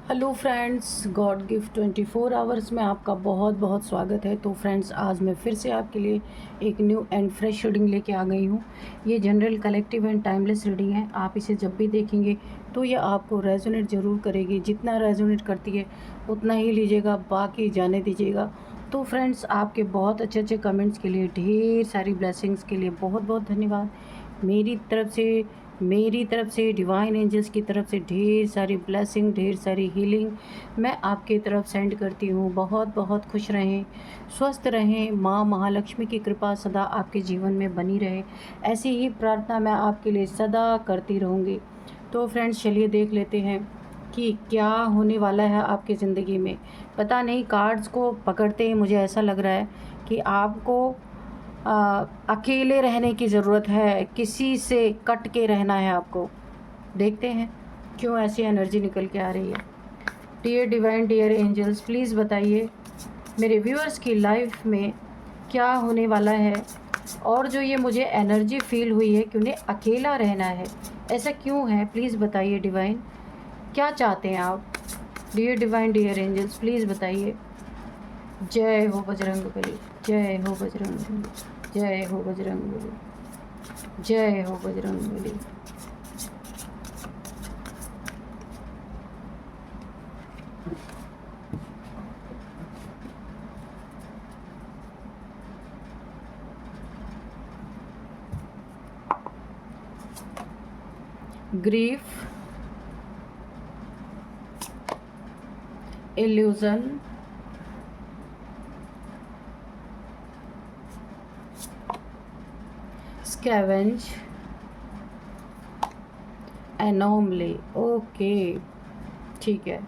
Hello friends, God gift 24 hours में आपका बहुत बहुत स्वागत है। तो फ्रेंड्स, आज मैं फिर से आपके लिए एक न्यू एंड फ्रेश रीडिंग लेके आ गई हूँ। ये general, collective and timeless reading है। आप इसे जब भी देखेंगे तो ये आपको रेजोनेट ज़रूर करेगी। जितना रेजोनेट करती है उतना ही लीजिएगा, बाकी जाने दीजिएगा। तो फ्रेंड्स, आपके बहुत अच्छे अच्छे कमेंट्स के लिए, ढेर सारी ब्लेसिंग्स के लिए बहुत बहुत धन्यवाद। मेरी तरफ से डिवाइन एंजल्स की तरफ से ढेर सारी ब्लेसिंग, ढेर सारी हीलिंग मैं आपके तरफ सेंड करती हूँ। बहुत बहुत खुश रहें, स्वस्थ रहें, माँ महालक्ष्मी की कृपा सदा आपके जीवन में बनी रहे, ऐसी ही प्रार्थना मैं आपके लिए सदा करती रहूँगी। तो फ्रेंड्स, चलिए देख लेते हैं कि क्या होने वाला है आपकी ज़िंदगी में। पता नहीं, कार्ड्स को पकड़ते ही मुझे ऐसा लग रहा है कि आपको अकेले रहने की ज़रूरत है, किसी से कट के रहना है आपको। देखते हैं क्यों ऐसी एनर्जी निकल के आ रही है। Dear divine, dear angels, please बताइए मेरे व्यूअर्स की लाइफ में क्या होने वाला है, और जो ये मुझे एनर्जी फील हुई है कि उन्हें अकेला रहना है, ऐसा क्यों है। प्लीज़ बताइए डिवाइन, क्या चाहते हैं आप। Dear divine, dear angels, please बताइए। जय हो बजरंगबली, जय हो बजरंगबली, जय हो बजरंगबली, जय हो Bajrangbali. Grief, illusion, scavenge, anomaly. Okay, ठीक है।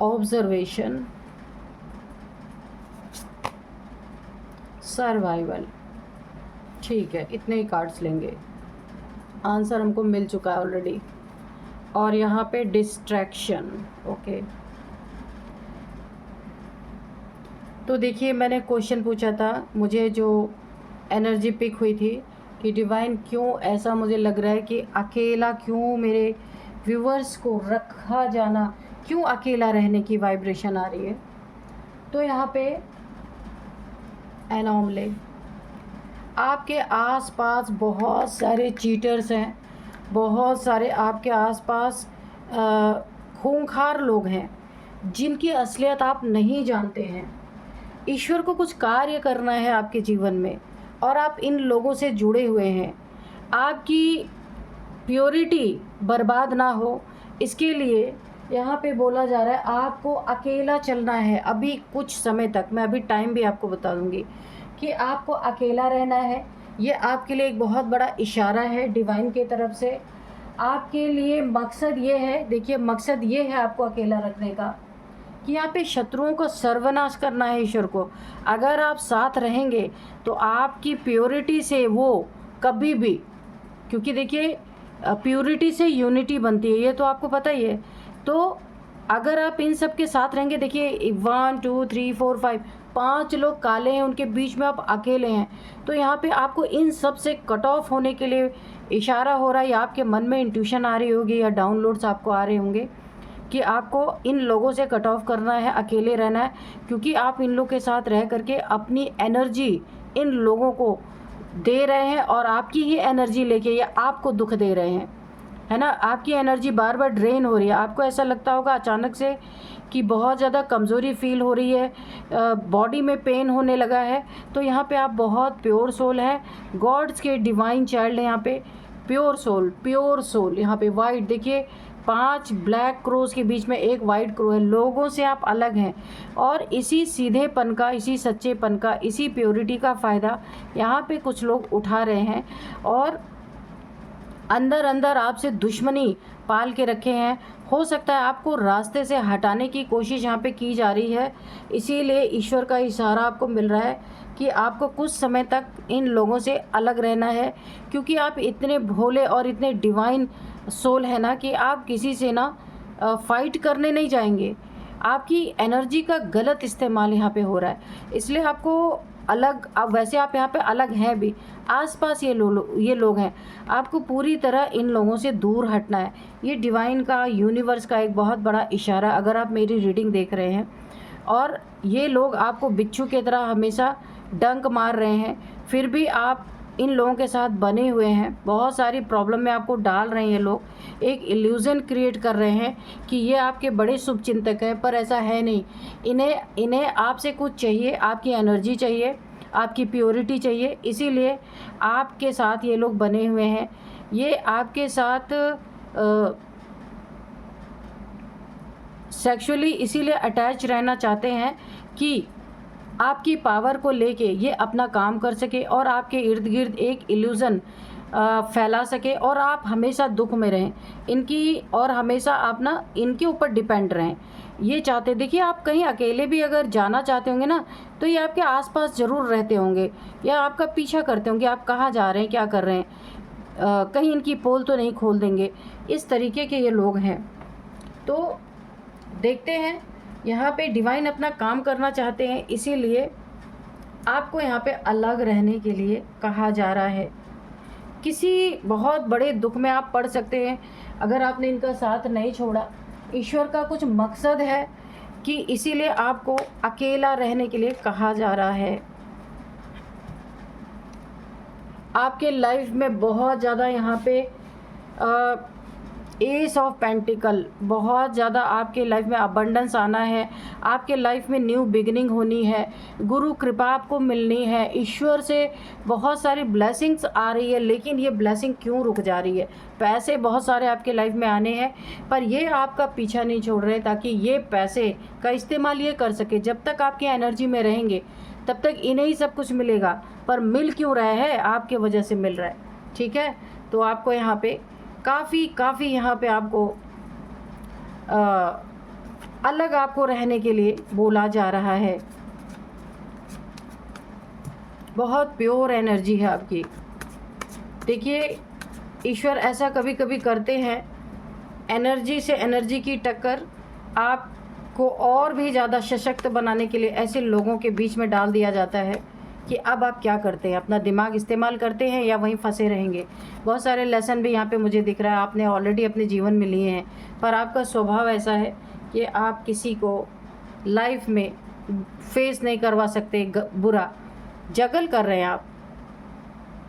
Observation, survival. ठीक है, इतने ही कार्ड्स लेंगे। आंसर हमको मिल चुका है ऑलरेडी। और यहाँ पे डिस्ट्रैक्शन। ओके, तो देखिए, मैंने क्वेश्चन पूछा था, मुझे जो एनर्जी पिक हुई थी कि डिवाइन क्यों ऐसा मुझे लग रहा है कि अकेला क्यों मेरे व्यूवर्स को रखा जाना, क्यों अकेला रहने की वाइब्रेशन आ रही है। तो यहाँ पे एनोमली, आपके आसपास बहुत सारे चीटर्स हैं, बहुत सारे आपके आसपास खूंखार लोग हैं जिनकी असलियत आप नहीं जानते हैं। ईश्वर को कुछ कार्य करना है आपके जीवन में और आप इन लोगों से जुड़े हुए हैं। आपकी प्योरिटी बर्बाद ना हो, इसके लिए यहाँ पे बोला जा रहा है आपको अकेला चलना है अभी कुछ समय तक। मैं अभी टाइम भी आपको बता दूँगी कि आपको अकेला रहना है। ये आपके लिए एक बहुत बड़ा इशारा है डिवाइन की तरफ से। आपके लिए मकसद ये है, देखिए मकसद ये है आपको अकेला रखने का कि यहाँ पे शत्रुओं को सर्वनाश करना है ईश्वर को। अगर आप साथ रहेंगे तो आपकी प्योरिटी से वो कभी भी, क्योंकि देखिए प्योरिटी से यूनिटी बनती है, ये तो आपको पता ही है। तो अगर आप इन सब के साथ रहेंगे, देखिए 1 2 3 4 5 5 लोग काले हैं, उनके बीच में आप अकेले हैं। तो यहाँ पे आपको इन सब से कट ऑफ होने के लिए इशारा हो रहा है, या आपके मन में इंट्यूशन आ रही होगी या डाउनलोड्स आपको आ रहे होंगे कि आपको इन लोगों से कट ऑफ करना है, अकेले रहना है। क्योंकि आप इन लोगों के साथ रह करके अपनी एनर्जी इन लोगों को दे रहे हैं और आपकी ही एनर्जी लेके ये आपको दुख दे रहे हैं, है ना। आपकी एनर्जी बार बार ड्रेन हो रही है। आपको ऐसा लगता होगा अचानक से कि बहुत ज़्यादा कमज़ोरी फील हो रही है, बॉडी में पेन होने लगा है। तो यहाँ पे आप बहुत प्योर सोल है, गॉड्स के डिवाइन चाइल्ड है। यहाँ पे प्योर सोल यहाँ पे वाइट, देखिए 5 ब्लैक क्रोज के बीच में एक वाइट क्रो है। लोगों से आप अलग हैं और इसी सीधेपन का, इसी सच्चेपन का, इसी प्योरिटी का फ़ायदा यहाँ पे कुछ लोग उठा रहे हैं। और अंदर अंदर आपसे दुश्मनी पाल के रखे हैं। हो सकता है आपको रास्ते से हटाने की कोशिश यहाँ पे की जा रही है। इसीलिए ईश्वर का इशारा आपको मिल रहा है कि आपको कुछ समय तक इन लोगों से अलग रहना है, क्योंकि आप इतने भोले और इतने डिवाइन सोल है ना कि आप किसी से ना फाइट करने नहीं जाएंगे। आपकी एनर्जी का गलत इस्तेमाल यहाँ पे हो रहा है, इसलिए आपको अलग, अब वैसे आप यहाँ पे अलग हैं भी, आसपास ये लोग हैं, आपको पूरी तरह इन लोगों से दूर हटना है। ये डिवाइन का, यूनिवर्स का एक बहुत बड़ा इशारा, अगर आप मेरी रीडिंग देख रहे हैं और ये लोग आपको बिच्छू की तरह हमेशा डंक मार रहे हैं, फिर भी आप इन लोगों के साथ बने हुए हैं, बहुत सारी प्रॉब्लम में आपको डाल रहे हैं। ये लोग एक इल्यूज़न क्रिएट कर रहे हैं कि ये आपके बड़े शुभ चिंतक हैं, पर ऐसा है नहीं। इन्हें आपसे कुछ चाहिए, आपकी एनर्जी चाहिए, आपकी प्योरिटी चाहिए, इसीलिए आपके साथ ये लोग बने हुए हैं। ये आपके साथ सेक्सुअली इसीलिए अटैच रहना चाहते हैं कि आपकी पावर को लेके ये अपना काम कर सके और आपके इर्द गिर्द एक इल्यूज़न फैला सके और आप हमेशा दुख में रहें इनकी, और हमेशा आप ना इनके ऊपर डिपेंड रहें। ये चाहते, देखिए आप कहीं अकेले भी अगर जाना चाहते होंगे ना, तो ये आपके आसपास ज़रूर रहते होंगे या आपका पीछा करते होंगे, आप कहाँ जा रहे हैं, क्या कर रहे हैं, कहीं इनकी पोल तो नहीं खोल देंगे। इस तरीके के ये लोग हैं। तो देखते हैं, यहाँ पे डिवाइन अपना काम करना चाहते हैं, इसीलिए आपको यहाँ पे अलग रहने के लिए कहा जा रहा है। किसी बहुत बड़े दुख में आप पड़ सकते हैं अगर आपने इनका साथ नहीं छोड़ा। ईश्वर का कुछ मकसद है कि इसीलिए आपको अकेला रहने के लिए कहा जा रहा है। आपके लाइफ में बहुत ज़्यादा यहाँ पे एस ऑफ पेंटिकल, बहुत ज़्यादा आपके लाइफ में अबंडेंस आना है, आपके लाइफ में न्यू बिगिनिंग होनी है, गुरु कृपा आपको मिलनी है, ईश्वर से बहुत सारी ब्लेसिंग्स आ रही है। लेकिन ये ब्लेसिंग क्यों रुक जा रही है? पैसे बहुत सारे आपके लाइफ में आने हैं, पर ये आपका पीछा नहीं छोड़ रहे ताकि ये पैसे का इस्तेमाल ये कर सके। जब तक आपकी एनर्जी में रहेंगे तब तक इन्हें ही सब कुछ मिलेगा, पर मिल क्यों रहा है? आपके वजह से मिल रहा है। ठीक है, तो आपको यहाँ पे काफ़ी यहाँ पे आपको अलग आपको रहने के लिए बोला जा रहा है। बहुत प्योर एनर्जी है आपकी। देखिए ईश्वर ऐसा कभी कभी करते हैं, एनर्जी से एनर्जी की टक्कर आपको और भी ज़्यादा सशक्त बनाने के लिए ऐसे लोगों के बीच में डाल दिया जाता है कि अब आप क्या करते हैं, अपना दिमाग इस्तेमाल करते हैं या वहीं फंसे रहेंगे। बहुत सारे लेसन भी यहाँ पे मुझे दिख रहा है आपने ऑलरेडी अपने जीवन में लिए हैं, पर आपका स्वभाव ऐसा है कि आप किसी को लाइफ में फेस नहीं करवा सकते। बुरा जगल कर रहे हैं आप,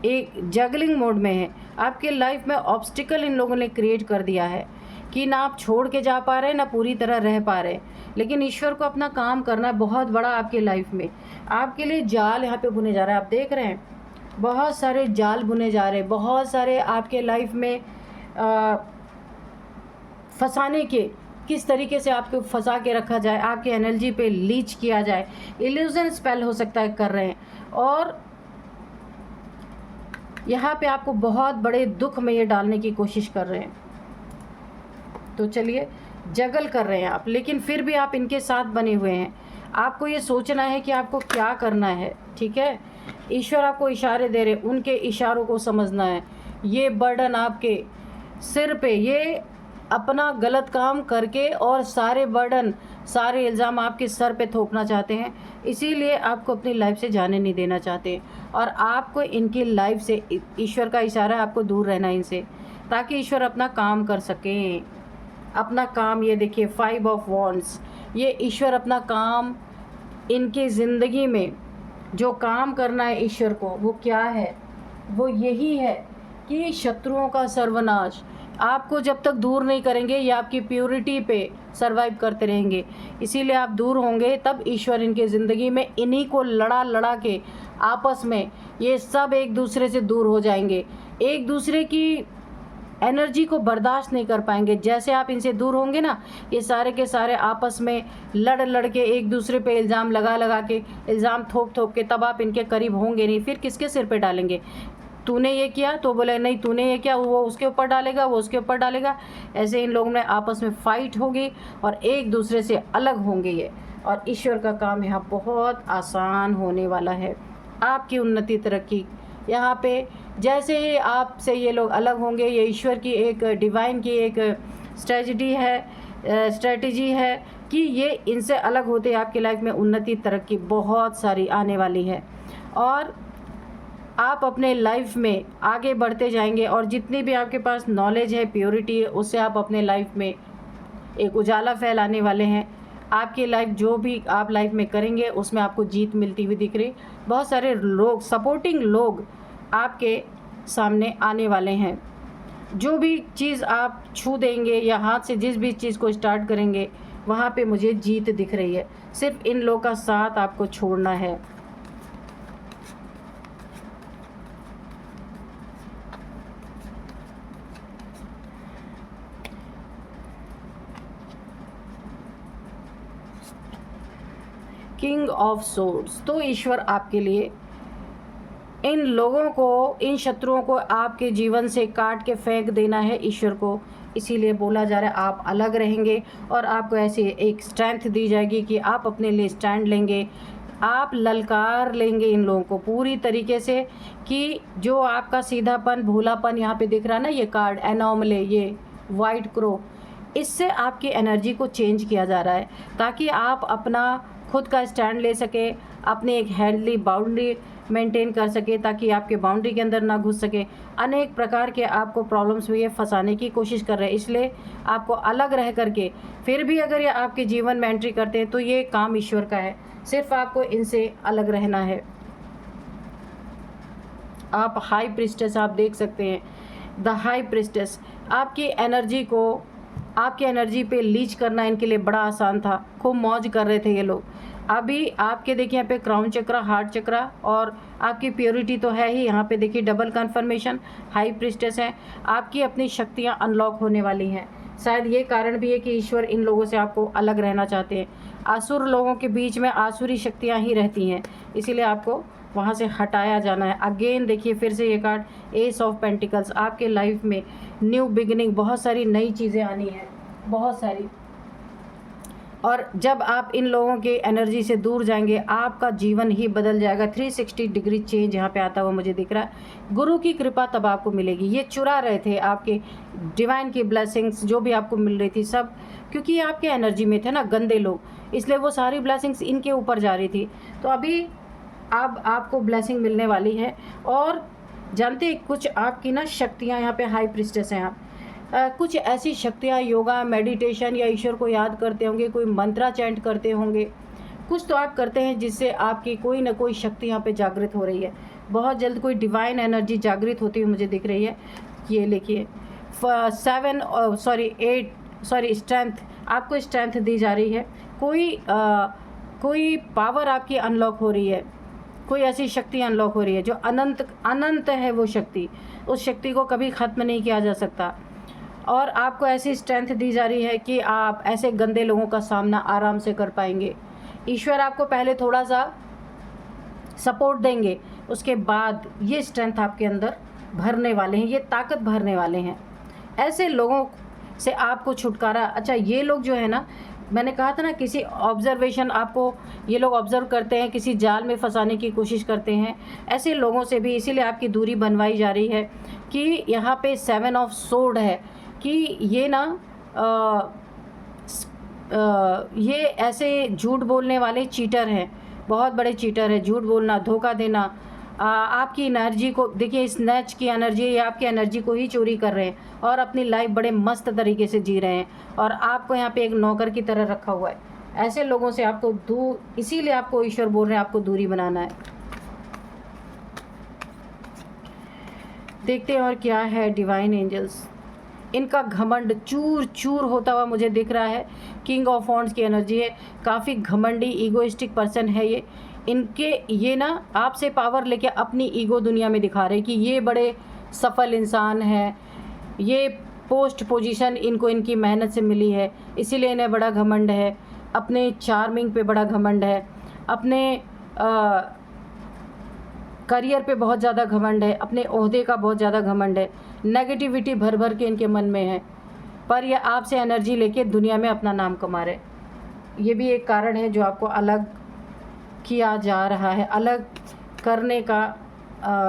एक जगलिंग मोड में है। आपके लाइफ में ऑब्स्टिकल इन लोगों ने क्रिएट कर दिया है कि ना आप छोड़ के जा पा रहे हैं, ना पूरी तरह रह पा रहे हैं। लेकिन ईश्वर को अपना काम करना है बहुत बड़ा आपके लाइफ में। आपके लिए जाल यहाँ पे बुने जा रहे हैं, आप देख रहे हैं बहुत सारे जाल बुने जा रहे हैं, बहुत सारे आपके लाइफ में फंसाने के, किस तरीके से आपको फंसा के रखा जाए, आपकी एनर्जी पे लीच किया जाए, इल्यूजन स्पेल हो सकता है कर रहे हैं, और यहाँ पे आपको बहुत बड़े दुख में ये डालने की कोशिश कर रहे हैं। तो चलिए, जगल कर रहे हैं आप, लेकिन फिर भी आप इनके साथ बने हुए हैं। आपको ये सोचना है कि आपको क्या करना है। ठीक है, ईश्वर आपको इशारे दे रहे, उनके इशारों को समझना है। ये बर्डन आपके सिर पे, ये अपना गलत काम करके और सारे बर्डन, सारे इल्ज़ाम आपके सर पे थोपना चाहते हैं, इसीलिए आपको अपनी लाइफ से जाने नहीं देना चाहते। और आपको इनकी लाइफ से, ईश्वर का इशारा है आपको दूर रहना इनसे, ताकि ईश्वर अपना काम कर सकें, अपना काम। ये देखिए 5 ऑफ वॉन्ड्स, ये ईश्वर अपना काम इनकी ज़िंदगी में जो काम करना है ईश्वर को, वो क्या है? वो यही है कि शत्रुओं का सर्वनाश। आपको जब तक दूर नहीं करेंगे, ये आपकी प्योरिटी पे सरवाइव करते रहेंगे। इसीलिए आप दूर होंगे तब ईश्वर इनके ज़िंदगी में, इन्हीं को लड़ा लड़ा के आपस में ये सब एक दूसरे से दूर हो जाएंगे, एक दूसरे की एनर्जी को बर्दाश्त नहीं कर पाएंगे। जैसे आप इनसे दूर होंगे ना, ये सारे के सारे आपस में लड़ लड़ के, एक दूसरे पे इल्ज़ाम लगा लगा के, इल्ज़ाम थोप थोप के, तब आप इनके करीब होंगे नहीं। फिर किसके सिर पे डालेंगे? तूने ये किया, तो बोले नहीं तूने ये किया, वो उसके ऊपर डालेगा, वो उसके ऊपर डालेगा। ऐसे इन लोगों में आपस में फाइट होगी और एक दूसरे से अलग होंगे ये। और ईश्वर का काम यहाँ बहुत आसान होने वाला है। आपकी उन्नति तरक्की यहाँ पे, जैसे ही आपसे ये लोग अलग होंगे, ये ईश्वर की एक डिवाइन की एक स्ट्रेटजी है कि ये इनसे अलग होते आपकी लाइफ में उन्नति तरक्की बहुत सारी आने वाली है। और आप अपने लाइफ में आगे बढ़ते जाएंगे और जितनी भी आपके पास नॉलेज है, प्योरिटी है, उससे आप अपने लाइफ में एक उजाला फैलाने वाले हैं। आपकी लाइफ जो भी आप लाइफ में करेंगे उसमें आपको जीत मिलती हुई दिख रही। बहुत सारे लोग, सपोर्टिंग लोग आपके सामने आने वाले हैं। जो भी चीज़ आप छू देंगे या हाथ से जिस भी चीज़ को स्टार्ट करेंगे वहाँ पे मुझे जीत दिख रही है। सिर्फ इन लोगों का साथ आपको छोड़ना है। किंग ऑफ सोर्ड्स, तो ईश्वर आपके लिए इन लोगों को, इन शत्रुओं को आपके जीवन से काट के फेंक देना है ईश्वर को। इसीलिए बोला जा रहा है आप अलग रहेंगे और आपको ऐसी एक स्ट्रेंथ दी जाएगी कि आप अपने लिए स्टैंड लेंगे। आप ललकार लेंगे इन लोगों को पूरी तरीके से कि जो आपका सीधापन, भोलापन यहाँ पे दिख रहा है ना, ये कार्ड एनॉमले, ये वाइट क्रो, इससे आपकी एनर्जी को चेंज किया जा रहा है ताकि आप अपना खुद का स्टैंड ले सके, अपनी एक हेल्दी बाउंड्री मेंटेन कर सके ताकि आपके बाउंड्री के अंदर ना घुस सके। अनेक प्रकार के आपको प्रॉब्लम्स में ये फंसाने की कोशिश कर रहे हैं, इसलिए आपको अलग रह करके फिर भी अगर ये आपके जीवन में एंट्री करते हैं तो ये काम ईश्वर का है। सिर्फ आपको इनसे अलग रहना है। आप हाई प्रिस्टेस आप देख सकते हैं, द हाई प्रिस्टेस आपकी एनर्जी को, आपकी एनर्जी पे लीच करना इनके लिए बड़ा आसान था। खूब मौज कर रहे थे ये लोग। अभी आपके देखिए यहाँ पे क्राउन चक्रा, हार्ट चक्रा और आपकी प्योरिटी तो है ही। यहाँ पे देखिए डबल कन्फर्मेशन, हाई प्रिस्टेस है। आपकी अपनी शक्तियाँ अनलॉक होने वाली हैं। शायद ये कारण भी है कि ईश्वर इन लोगों से आपको अलग रहना चाहते हैं। आसुर लोगों के बीच में आसुरी शक्तियाँ ही रहती हैं, इसीलिए आपको वहाँ से हटाया जाना है। अगेन देखिए फिर से ये कार्ड एस ऑफ पेंटिकल्स, आपके लाइफ में न्यू बिगिनिंग, बहुत सारी नई चीज़ें आनी हैं, बहुत सारी। और जब आप इन लोगों के एनर्जी से दूर जाएंगे आपका जीवन ही बदल जाएगा। 360 डिग्री चेंज यहाँ पे आता हुआ मुझे दिख रहा है। गुरु की कृपा तब आपको मिलेगी। ये चुरा रहे थे आपके डिवाइन की ब्लेसिंग्स जो भी आपको मिल रही थी सब, क्योंकि ये आपके एनर्जी में थे ना गंदे लोग, इसलिए वो सारी ब्लेसिंग्स इनके ऊपर जा रही थी। तो अभी अब आपको ब्लेसिंग मिलने वाली है। और जानते हैं कुछ आपकी ना शक्तियाँ यहाँ पे हाई प्रिस्टेस हैं आप, कुछ ऐसी शक्तियाँ, योगा, मेडिटेशन या ईश्वर को याद करते होंगे, कोई मंत्रा चैंट करते होंगे, कुछ तो आप करते हैं जिससे आपकी कोई ना कोई शक्ति यहाँ पे जागृत हो रही है। बहुत जल्द कोई डिवाइन एनर्जी जागृत होती हुई मुझे दिख रही है। ये लिखिए 8 स्ट्रेंथ, आपको स्ट्रेंथ दी जा रही है। कोई पावर आपकी अनलॉक हो रही है, कोई ऐसी शक्ति अनलॉक हो रही है जो अनंत है। वो शक्ति, उस शक्ति को कभी ख़त्म नहीं किया जा सकता। और आपको ऐसी स्ट्रेंथ दी जा रही है कि आप ऐसे गंदे लोगों का सामना आराम से कर पाएंगे। ईश्वर आपको पहले थोड़ा सा सपोर्ट देंगे, उसके बाद ये स्ट्रेंथ आपके अंदर भरने वाले हैं, ये ताकत भरने वाले हैं। ऐसे लोगों से आपको छुटकारा। अच्छा, ये लोग जो है ना, मैंने कहा था ना किसी ऑब्जर्वेशन, आपको ये लोग ऑब्जर्व करते हैं, किसी जाल में फंसाने की कोशिश करते हैं। ऐसे लोगों से भी इसीलिए आपकी दूरी बनवाई जा रही है कि यहाँ पे 7 ऑफ सोर्ड है कि ये ना ये ऐसे झूठ बोलने वाले चीटर हैं, बहुत बड़े चीटर है। झूठ बोलना, धोखा देना, आपकी एनर्जी को देखिए, स्नैच की एनर्जी, ये आपकी एनर्जी को ही चोरी कर रहे हैं और अपनी लाइफ बड़े मस्त तरीके से जी रहे हैं और आपको यहाँ पे एक नौकर की तरह रखा हुआ है। ऐसे लोगों से आपको दूर, इसीलिए आपको ईश्वर बोल रहे हैं आपको दूरी बनाना है। देखते हैं और क्या है डिवाइन एंजल्स। इनका घमंड चूर चूर होता हुआ मुझे दिख रहा है। किंग ऑफ वॉन्ड्स की एनर्जी है, काफ़ी घमंडी ईगोइस्टिक पर्सन है ये। ये ना आपसे पावर लेके अपनी ईगो दुनिया में दिखा रहे कि ये बड़े सफल इंसान हैं, ये पोस्ट पोजीशन इनको इनकी मेहनत से मिली है, इसीलिए इन्हें बड़ा घमंड है। अपने चार्मिंग पे बड़ा घमंड है, अपने करियर पे बहुत ज़्यादा घमंड है, अपने ओहदे का बहुत ज़्यादा घमंड है, नेगेटिविटी भर भर के इनके मन में है, पर ये आपसे एनर्जी लेके दुनिया में अपना नाम कमा रहे। ये भी एक कारण है जो आपको अलग किया जा रहा है, अलग करने का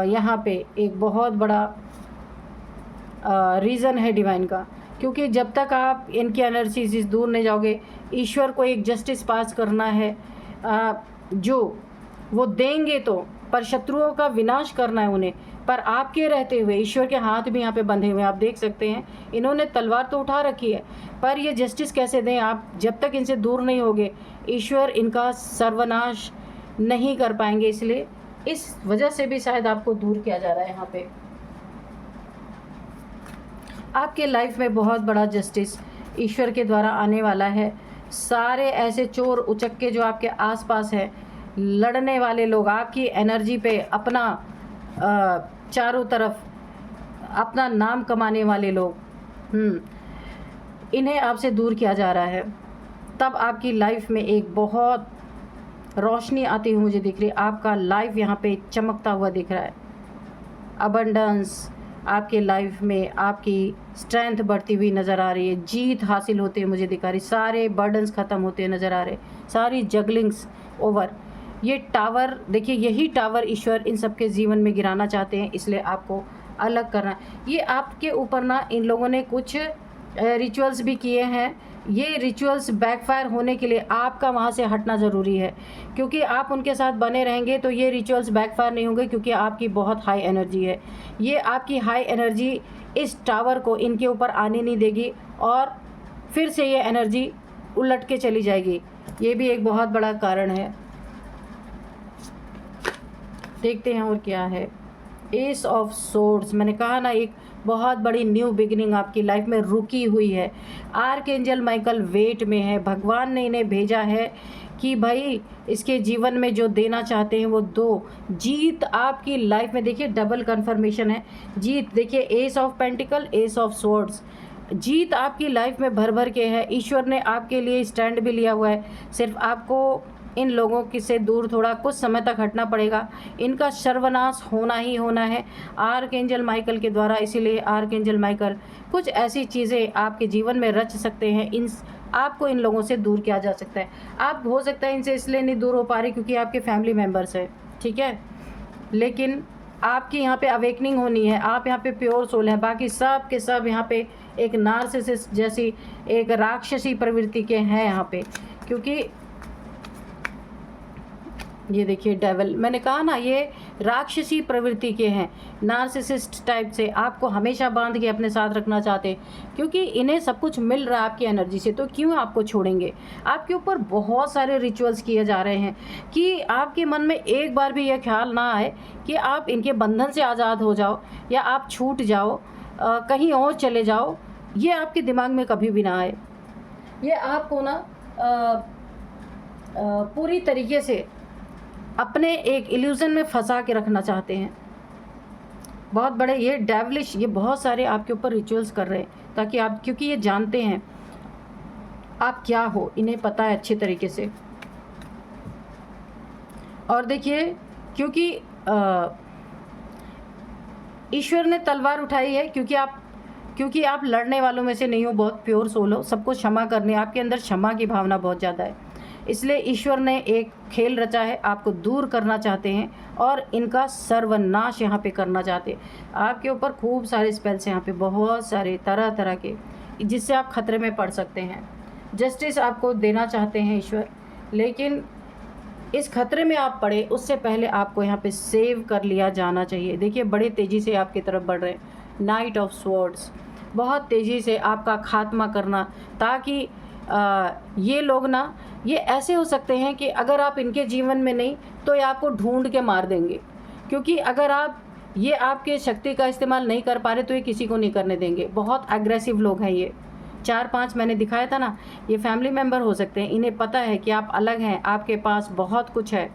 यहाँ पे एक बहुत बड़ा रीज़न है डिवाइन का। क्योंकि जब तक आप इनकी एनर्जी से दूर नहीं जाओगे, ईश्वर को एक जस्टिस पास करना है जो वो देंगे तो, पर शत्रुओं का विनाश करना है उन्हें, पर आपके रहते हुए ईश्वर के हाथ भी यहाँ पे बंधे हुए हैं। आप देख सकते हैं इन्होंने तलवार तो उठा रखी है, पर ये जस्टिस कैसे दें? आप जब तक इनसे दूर नहीं होगे ईश्वर इनका सर्वनाश नहीं कर पाएंगे। इसलिए इस वजह से भी शायद आपको दूर किया जा रहा है। यहाँ पे आपके लाइफ में बहुत बड़ा जस्टिस ईश्वर के द्वारा आने वाला है। सारे ऐसे चोर उचक्के जो आपके आसपास है, लड़ने वाले लोग, आपकी एनर्जी पे अपना चारों तरफ अपना नाम कमाने वाले लोग, इन्हें आपसे दूर किया जा रहा है। तब आपकी लाइफ में एक बहुत रोशनी आती हुई मुझे दिख रही है। आपका लाइफ यहाँ पे चमकता हुआ दिख रहा है। अबंडेंस आपके लाइफ में, आपकी स्ट्रेंथ बढ़ती हुई नज़र आ रही है, जीत हासिल होते हुए मुझे दिखा रही, सारे बर्डन्स ख़त्म होते नज़र आ रहे, सारी जगलिंग्स ओवर। ये टावर देखिए, यही टावर ईश्वर इन सबके जीवन में गिराना चाहते हैं, इसलिए आपको अलग करना। ये आपके ऊपर ना इन लोगों ने कुछ रिचुअल्स भी किए हैं। ये रिचुअल्स बैकफायर होने के लिए आपका वहाँ से हटना ज़रूरी है, क्योंकि आप उनके साथ बने रहेंगे तो ये रिचुअल्स बैकफायर नहीं होंगे, क्योंकि आपकी बहुत हाई एनर्जी है। ये आपकी हाई एनर्जी इस टावर को इनके ऊपर आने नहीं देगी और फिर से ये एनर्जी उलट के चली जाएगी। ये भी एक बहुत बड़ा कारण है। देखते हैं और क्या है। एस ऑफ सोर्ड्स, मैंने कहा ना एक बहुत बड़ी न्यू बिगिनिंग आपकी लाइफ में रुकी हुई है। आर्कएंजल माइकल वेट में है। भगवान ने इन्हें भेजा है कि भाई इसके जीवन में जो देना चाहते हैं वो दो। जीत आपकी लाइफ में देखिए डबल कन्फर्मेशन है। जीत देखिए, ace of pentacles, ace of swords, जीत आपकी लाइफ में भर भर के है। ईश्वर ने आपके लिए स्टैंड भी लिया हुआ है। सिर्फ आपको इन लोगों की से दूर थोड़ा कुछ समय तक हटना पड़ेगा। इनका सर्वनाश होना ही होना है आर्कएंजल माइकल के द्वारा। इसीलिए आर्कएंजल माइकल कुछ ऐसी चीज़ें आपके जीवन में रच सकते हैं, आपको इन लोगों से दूर किया जा सकता है। आप हो सकता है इनसे इसलिए नहीं दूर हो पा रहे क्योंकि आपके फैमिली मेम्बर्स हैं, ठीक है, लेकिन आपकी यहाँ पे अवेकनिंग होनी है। आप यहाँ पे प्योर सोल हैं, बाकी सब के सब यहाँ पे एक नार्सिसिस्ट जैसी एक राक्षसी प्रवृत्ति के हैं यहाँ पे। क्योंकि ये देखिए डेविल, मैंने कहा ना ये राक्षसी प्रवृत्ति के हैं, नार्सिसिस्ट टाइप से आपको हमेशा बांध के अपने साथ रखना चाहते हैं, क्योंकि इन्हें सब कुछ मिल रहा है आपकी एनर्जी से, तो क्यों आपको छोड़ेंगे। आपके ऊपर बहुत सारे रिचुअल्स किए जा रहे हैं कि आपके मन में एक बार भी यह ख्याल ना आए कि आप इनके बंधन से आज़ाद हो जाओ या आप छूट जाओ, कहीं और चले जाओ। ये आपके दिमाग में कभी भी ना आए। ये आपको ना पूरी तरीके से अपने एक इल्यूज़न में फंसा के रखना चाहते हैं। बहुत बड़े ये डेविलिश, ये बहुत सारे आपके ऊपर रिचुअल्स कर रहे हैं ताकि आप, क्योंकि ये जानते हैं आप क्या हो, इन्हें पता है अच्छे तरीके से। और देखिए क्योंकि ईश्वर ने तलवार उठाई है, क्योंकि आप लड़ने वालों में से नहीं हो, बहुत प्योर सोल हो, सबको क्षमा करने, आपके अंदर क्षमा की भावना बहुत ज़्यादा है। इसलिए ईश्वर ने एक खेल रचा है, आपको दूर करना चाहते हैं और इनका सर्वनाश यहाँ पे करना चाहते हैं। आपके ऊपर खूब सारे स्पेल्स यहाँ पे, बहुत सारे तरह तरह के, जिससे आप खतरे में पड़ सकते हैं। जस्टिस आपको देना चाहते हैं ईश्वर, लेकिन इस खतरे में आप पड़े उससे पहले आपको यहाँ पे सेव कर लिया जाना चाहिए। देखिए बड़े तेज़ी से आपकी तरफ बढ़ रहे हैं। नाइट ऑफ स्वॉर्ड्स, बहुत तेज़ी से आपका खात्मा करना, ताकि ये लोग ना, ये ऐसे हो सकते हैं कि अगर आप इनके जीवन में नहीं तो ये आपको ढूंढ के मार देंगे। क्योंकि अगर आप ये आपके शक्ति का इस्तेमाल नहीं कर पा रहे तो ये किसी को नहीं करने देंगे। बहुत एग्रेसिव लोग हैं ये। 4-5 मैंने दिखाया था ना, ये फैमिली मेम्बर हो सकते हैं। इन्हें पता है कि आप अलग हैं, आपके पास बहुत कुछ है।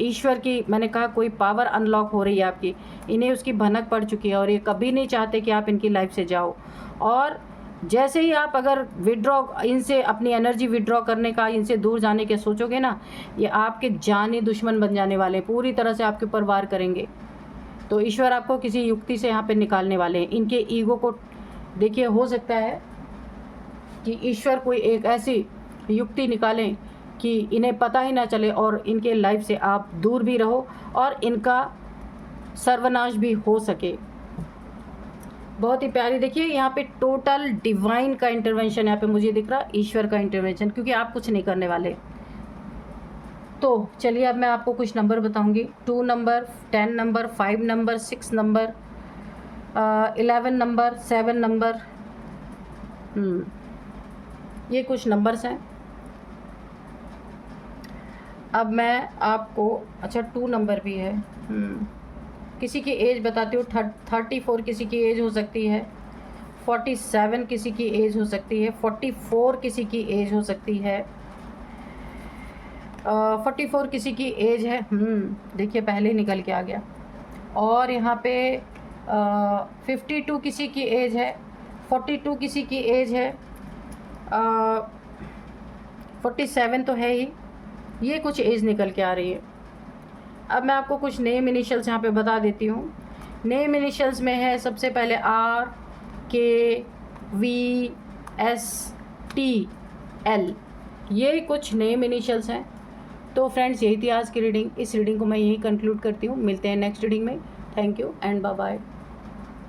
ईश्वर की, मैंने कहा, कोई पावर अनलॉक हो रही है आपकी, इन्हें उसकी भनक पड़ चुकी है और ये कभी नहीं चाहते कि आप इनकी लाइफ से जाओ। और जैसे ही आप अगर विड्रॉ इनसे अपनी एनर्जी विड्रॉ करने का, इनसे दूर जाने के सोचोगे ना, ये आपके जानी दुश्मन बन जाने वाले हैं, पूरी तरह से आपके ऊपर वार करेंगे। तो ईश्वर आपको किसी युक्ति से यहाँ पे निकालने वाले हैं। इनके ईगो को देखिए, हो सकता है कि ईश्वर कोई एक ऐसी युक्ति निकालें कि इन्हें पता ही ना चले और इनके लाइफ से आप दूर भी रहो और इनका सर्वनाश भी हो सके। बहुत ही प्यारी, देखिए यहाँ पे टोटल डिवाइन का इंटरवेंशन यहाँ पे मुझे दिख रहा, ईश्वर का इंटरवेंशन, क्योंकि आप कुछ नहीं करने वाले। तो चलिए अब मैं आपको कुछ नंबर बताऊंगी। 2 number, 10 number, 5 number, 6 number, 11 number, 7 number, ये कुछ नंबर्स हैं। अब मैं आपको, अच्छा 2 नंबर भी है, किसी की एज बताती हूँ। 34 किसी की एज हो सकती है, 47 किसी की एज हो सकती है, 44 किसी की एज हो सकती है, 44 किसी की एज है। देखिए पहले ही निकल के आ गया। और यहाँ पे 52 किसी की एज है, 42 किसी की एज है, 47 तो है ही। ये कुछ एज निकल के आ रही है। अब मैं आपको कुछ नेम इनिशियल्स यहाँ पे बता देती हूँ। नेम इनिशियल्स में है सबसे पहले RKVSTL, ये कुछ नेम इनिशियल्स हैं। तो फ्रेंड्स यही थी आज की रीडिंग। इस रीडिंग को मैं यही कंक्लूड करती हूँ। मिलते हैं नेक्स्ट रीडिंग में। Thank you and bye bye.